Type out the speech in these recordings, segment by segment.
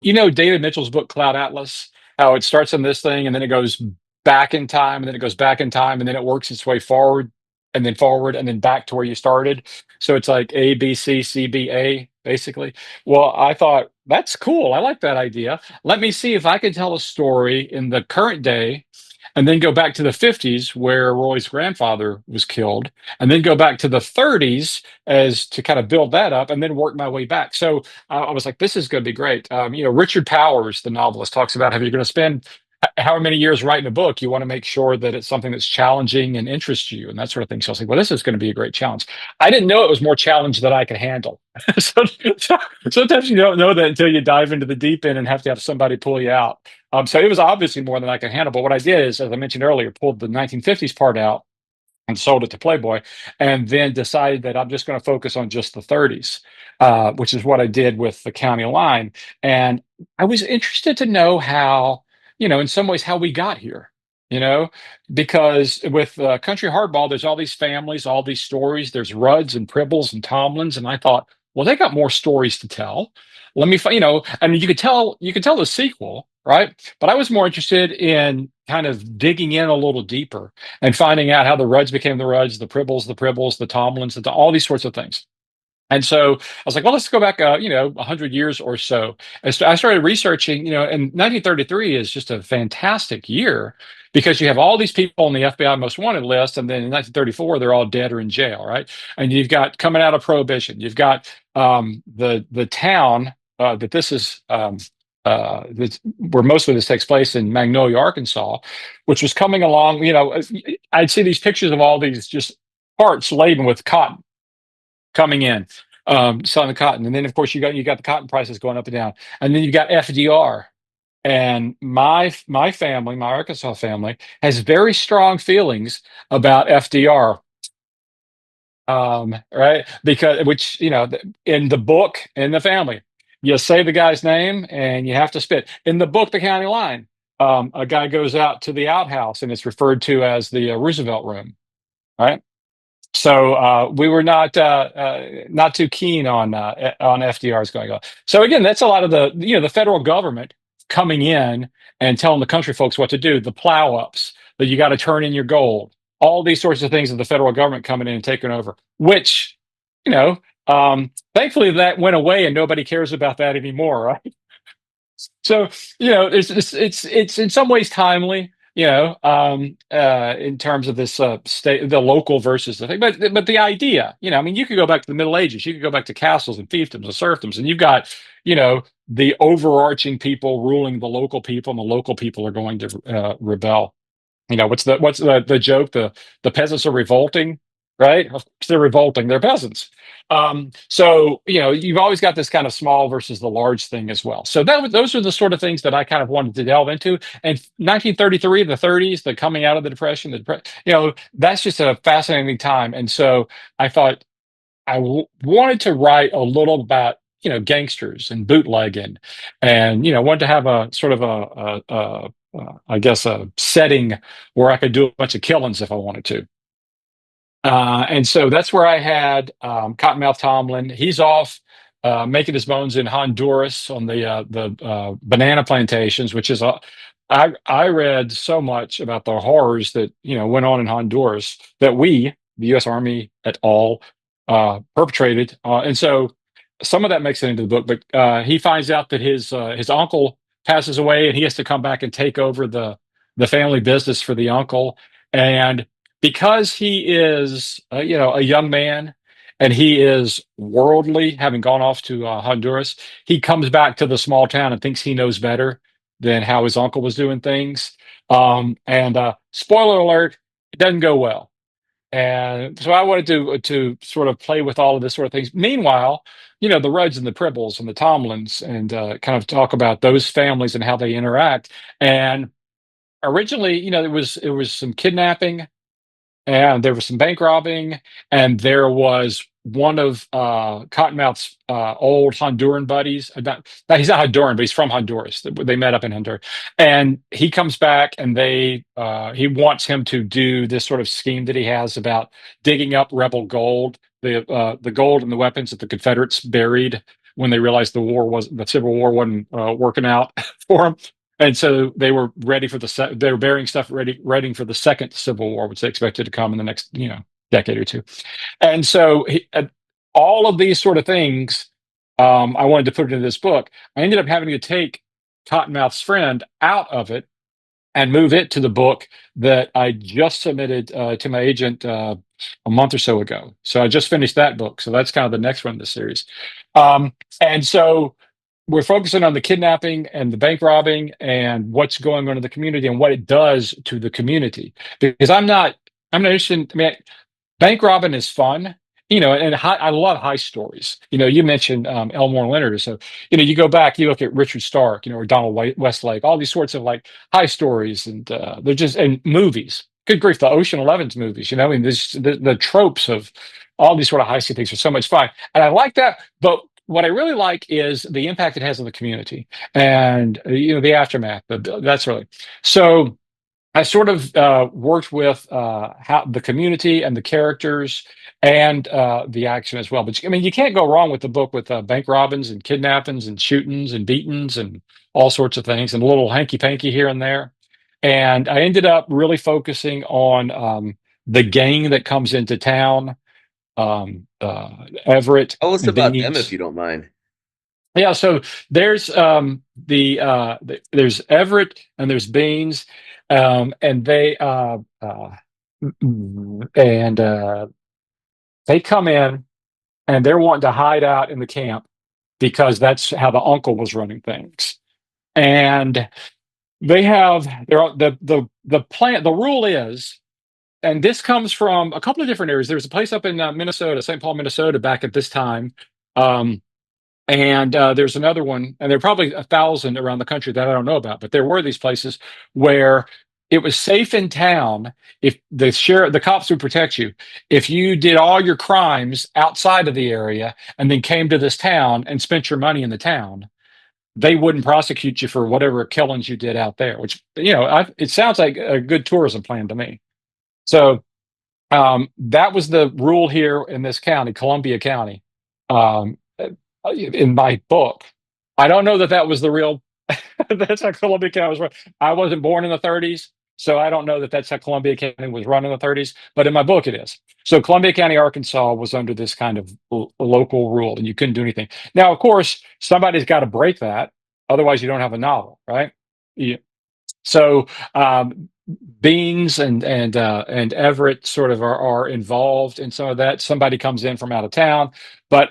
David Mitchell's book Cloud Atlas, how it starts on this thing and then it goes back in time and then it goes back in time and then it works its way forward and then back to where you started. So it's like A, B, C, C, B, A, basically. Well, I thought that's cool. I like that idea. Let me see if I can tell a story in the current day and then go back to the 50s where Roy's grandfather was killed, and then go back to the 30s as to kind of build that up and then work my way back. So I was like, this is going to be great. Richard Powers, the novelist, talks about how you're going to spend however many years writing a book, you want to make sure that it's something that's challenging and interests you and that sort of thing. So I was like, well, this is going to be a great challenge. I didn't know it was more challenge that I could handle. so, so sometimes you don't know that until you dive into the deep end and have to have somebody pull you out. So it was obviously more than I could handle. But what I did is, as I mentioned earlier, pulled the 1950s part out and sold it to Playboy, and then decided that I'm just going to focus on just the 30s, which is what I did with the county line. And I was interested to know how, in some ways, how we got here. You know, because with country hardball, there's all these families, all these stories. There's Rudds and Pribbles and Tomlins, and I thought, well, they got more stories to tell. Let me, and you could tell the sequel, right? But I was more interested in kind of digging in a little deeper and finding out how the Rudds became the Rudds, the Pribbles, the Tomlins, all these sorts of things. And so I was like, well, let's go back, 100 years or so. I started researching, and 1933 is just a fantastic year because you have all these people on the FBI most wanted list. And then in 1934, they're all dead or in jail, right? And you've got coming out of Prohibition, you've got the town that this is. That's where most of this takes place in Magnolia, Arkansas, which was coming along. I'd see these pictures of all these just carts laden with cotton coming in, selling the cotton, and then of course you got the cotton prices going up and down, and then you've got FDR. And my family, my Arkansas family, has very strong feelings about FDR, right? Because which in the book in the family, you say the guy's name and you have to spit. In the book, The County Line, a guy goes out to the outhouse and it's referred to as the Roosevelt Room, right? So we were not too keen on FDR's going on. So again, that's a lot of the federal government coming in and telling the country folks what to do. The plow ups that you got to turn in your gold. All these sorts of things of the federal government coming in and taking over. Which you know, thankfully that went away and nobody cares about that anymore, right? So it's in some ways timely, in terms of this the local versus the thing, but the idea, I mean, you could go back to the Middle Ages, you could go back to castles and fiefdoms and serfdoms, and you've got the overarching people ruling the local people, and the local people are going to rebel. What's the joke? The peasants are revolting, right? Of course they're revolting. They're peasants. So you've always got this kind of small versus the large thing as well. So those are the sort of things that I kind of wanted to delve into. And 1933, the 30s, the coming out of the Depression, that's just a fascinating time. And so I thought wanted to write a little about gangsters and bootlegging, and wanted to have a sort of I guess a setting where I could do a bunch of killings if I wanted to. And so that's where I had Cottonmouth Tomlin. He's off making his bones in Honduras on the banana plantations, which is I read so much about the horrors that went on in Honduras that the U.S. Army et al. Perpetrated, and so some of that makes it into the book. But he finds out that his uncle passes away, and he has to come back and take over the family business for the uncle, and because he is a young man and he is worldly, having gone off to Honduras, he comes back to the small town and thinks he knows better than how his uncle was doing things. And spoiler alert, it doesn't go well. And so I wanted to sort of play with all of this sort of things. Meanwhile, the Rudds and the Pribbles and the Tomlins, and kind of talk about those families and how they interact. And originally, there was some kidnapping, and there was some bank robbing, and there was one of Cottonmouth's old Honduran buddies. He's not Honduran, but he's from Honduras. They met up in Honduras, and he comes back, and he wants him to do this sort of scheme that he has about digging up rebel gold, the gold and the weapons that the Confederates buried when they realized the Civil War wasn't working out for them. And so they were ready for they were burying stuff ready for the second Civil War, which they expected to come in the next, decade or two. And so all of these sort of things, I wanted to put into this book. I ended up having to take Cottonmouth's Friend out of it and move it to the book that I just submitted to my agent a month or so ago. So I just finished that book. So that's kind of the next one in the series. Um, and so we're focusing on the kidnapping and the bank robbing and what's going on in the community and what it does to the community. Because I'm not interested. I mean, bank robbing is fun, and I love high stories. You mentioned Elmore Leonard, so you go back, you look at Richard Stark, or Donald Westlake, all these sorts of like high stories, and they're just and movies. Good grief, the Ocean Eleven's movies, and the tropes of all these sort of high sea things are so much fun, and I like that. But what I really like is the impact it has on the community, and the aftermath. That's really so. I sort of worked with how the community and the characters and the action as well. But I mean, you can't go wrong with the book with bank robbings and kidnappings and shootings and beatings and all sorts of things and a little hanky panky here and there. And I ended up really focusing on the gang that comes into town, Everett, Tell us about them if Beans. you don't mind. Yeah, so there's there's Everett and there's Beans, and and they come in and they're wanting to hide out in the camp because that's how the uncle was running things. And they have the plan. The rule is, and this comes from a couple of different areas. There's a place up in Minnesota, St. Paul, Minnesota, back at this time. Um, And there's another one, and there are probably 1,000 around the country that I don't know about, but there were these places where it was safe in town if the cops would protect you. If you did all your crimes outside of the area and then came to this town and spent your money in the town, they wouldn't prosecute you for whatever killings you did out there, which, it sounds like a good tourism plan to me. So that was the rule here in this county, Columbia County. In my book. I don't know that that was the real. That's how Columbia County was run. I wasn't born in the 30s, so I don't know that that's how Columbia County was run in the 30s. But in my book, it is. So Columbia County, Arkansas, was under this kind of local rule, and you couldn't do anything. Now, of course, somebody's got to break that, otherwise, you don't have a novel, right? Yeah. So Beans and Everett sort of are involved in some of that. Somebody comes in from out of town, but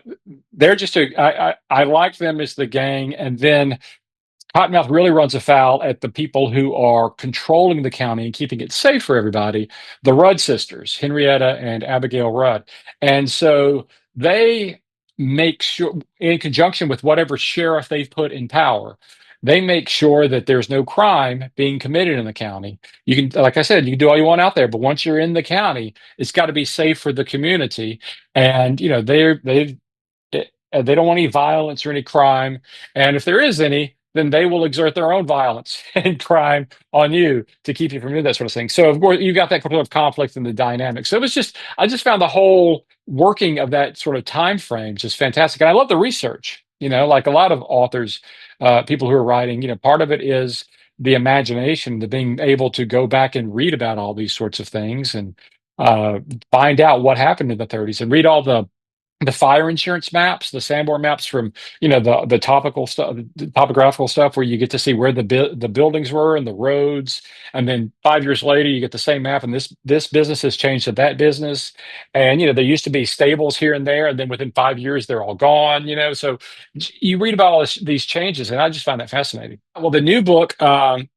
they're just I like them as the gang, and then Cottonmouth really runs afoul at the people who are controlling the county and keeping it safe for everybody, the Rudd sisters, Henrietta and Abigail Rudd. And so they make sure, in conjunction with whatever sheriff they've put in power, they make sure that there's no crime being committed in the county. You can, like I said, you can do all you want out there, but once you're in the county, it's got to be safe for the community. And they don't want any violence or any crime. And if there is any, then they will exert their own violence and crime on you to keep you from doing that sort of thing. So of course you got that sort of conflict in the dynamic. So I just found the whole working of that sort of time frame just fantastic. And I love the research, like a lot of authors, people who are writing, part of it is the imagination, the being able to go back and read about all these sorts of things and uh, find out what happened in the 30s and read all the fire insurance maps, the Sanborn maps from the topical stuff, the topographical stuff, where you get to see where the buildings were and the roads, and then 5 years later you get the same map, and this business has changed to that business, and there used to be stables here and there, and then within 5 years they're all gone. So you read about these changes, and I just find that fascinating. Well, the new book,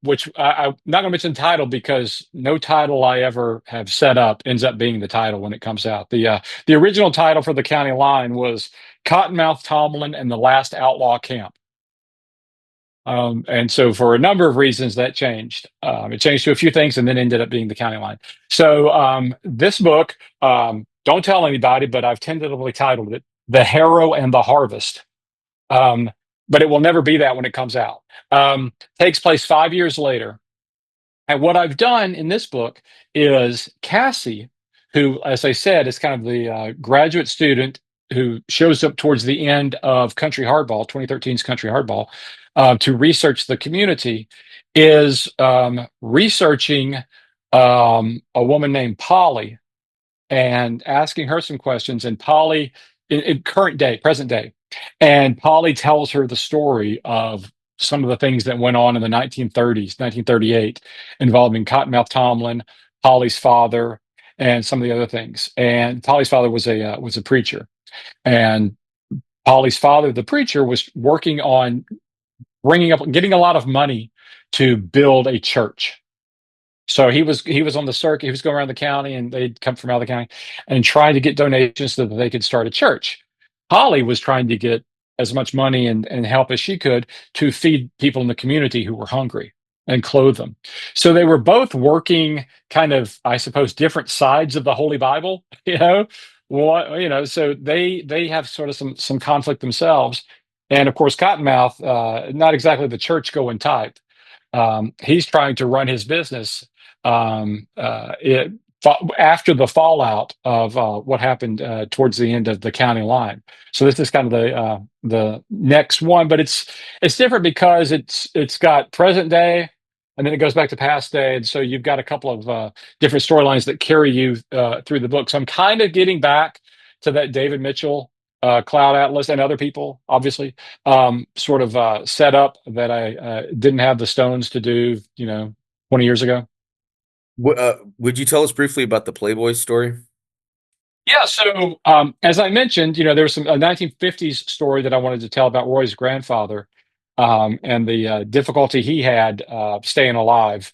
which I'm not going to mention the title because no title I ever have set up ends up being the title when it comes out. The original title for the county line was Cottonmouth Tomlin and the Last Outlaw Camp. And so for a number of reasons that changed. It changed to a few things and then ended up being the county line. So this book, don't tell anybody, but I've tentatively titled it The Harrow and the Harvest. But it will never be that when it comes out. Takes place 5 years later. And what I've done in this book is Cassie, who, as I said, is kind of the graduate student who shows up towards the end of Country Hardball, 2013's Country Hardball, to research the community, is researching a woman named Polly and asking her some questions. And Polly, in current day, present day, and Polly tells her the story of some of the things that went on in the 1930s, 1938, involving Cottonmouth Tomlin, Polly's father, and some of the other things. And Polly's father was a preacher, and Polly's father, the preacher, was working on bringing up, getting a lot of money to build a church. So he was on the circuit. He was going around the county, and they'd come from out of the county and trying to get donations so that they could start a church. Holly was trying to get as much money and help as she could to feed people in the community who were hungry and clothe them. So they were both working kind of, I suppose, different sides of the Holy Bible. So they have sort of some conflict themselves. And of course, Cottonmouth, not exactly the church going type. He's trying to run his business after the fallout of what happened towards the end of the county line. So this is kind of the next one, but it's different because it's got present day, and then it goes back to past day, and so you've got a couple of different storylines that carry you through the book. So I'm kind of getting back to that David Mitchell. Cloud Atlas and other people, obviously, sort of set up that I didn't have the stones to do, 20 years ago. Would you tell us briefly about the Playboy story? Yeah. So as I mentioned, there was a 1950s story that I wanted to tell about Roy's grandfather, and the difficulty he had staying alive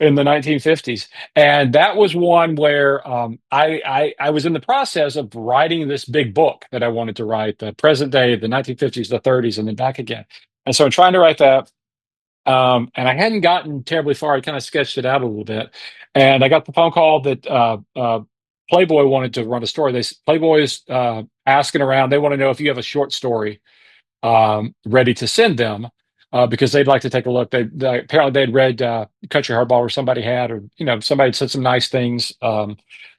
in the 1950s. And that was one where I was in the process of writing this big book that I wanted to write, the present day, the 1950s, the 30s, and then back again. And so I'm trying to write that. And I hadn't gotten terribly far. I kind of sketched it out a little bit. And I got the phone call that Playboy wanted to run a story. Playboy is asking around. They want to know if you have a short story ready to send them, because they'd like to take a look. Apparently they'd read Country Hardball, or somebody had, or somebody had said some nice things.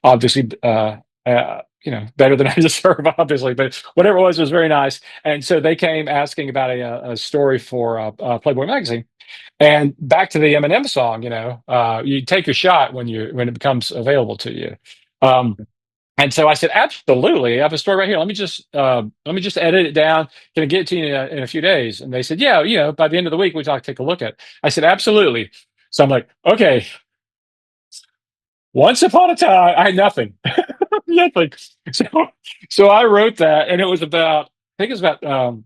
Obviously, better than I deserve, obviously, but whatever it was very nice. And so they came asking about a story for Playboy magazine. And back to the Eminem song, you take your shot when it becomes available to you. And so I said, absolutely. I have a story right here. Let me just edit it down. Can I get it to you in a few days? And they said, yeah, by the end of the week, we talk, take a look at it. I said, absolutely. So I'm like, okay. Once upon a time, I had nothing, nothing. So I wrote that, and it was about, I think it was about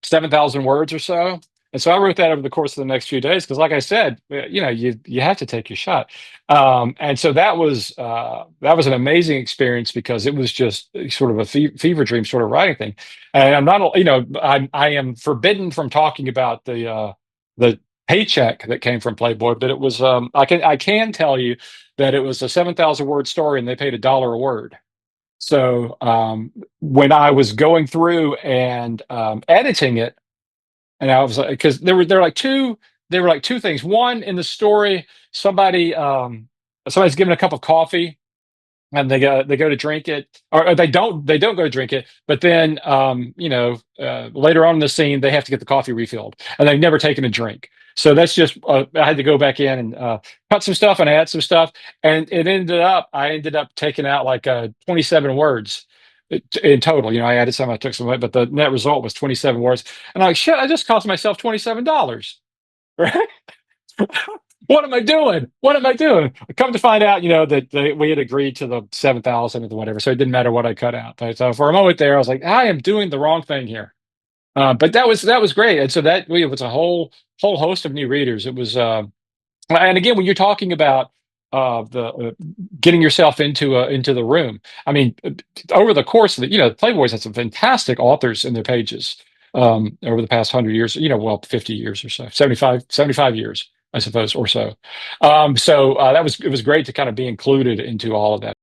7,000 words or so. And so I wrote that over the course of the next few days because, like I said, you have to take your shot. And so that was an amazing experience because it was just sort of a fever dream sort of writing thing. And I'm not, I am forbidden from talking about the paycheck that came from Playboy, but it was I can tell you that it was a 7,000 word story, and they paid $1 a word. So when I was going through and editing it, and I was like, because there were like two things. One, in the story, somebody's given a cup of coffee, and they go to drink it, or they don't go to drink it, but then later on in the scene they have to get the coffee refilled, and they've never taken a drink. So that's just I had to go back in and cut some stuff and add some stuff, and I ended up taking out like 27 words in total. I added some, I took some away, but the net result was 27 words. And I'm like, shit, I just cost myself $27. Right? What am I doing? What am I doing? Come to find out, that we had agreed to the 7,000 or whatever, so it didn't matter what I cut out. So for a moment there, I was like, I am doing the wrong thing here. But that was great, and so that it was a whole host of new readers. It was, and again, when you're talking about the getting yourself into the room, I mean, over the course of Playboy's had some fantastic authors in their pages over the past 100 years. 50 years or so, 75 years. I suppose, or so. So it was great to kind of be included into all of that.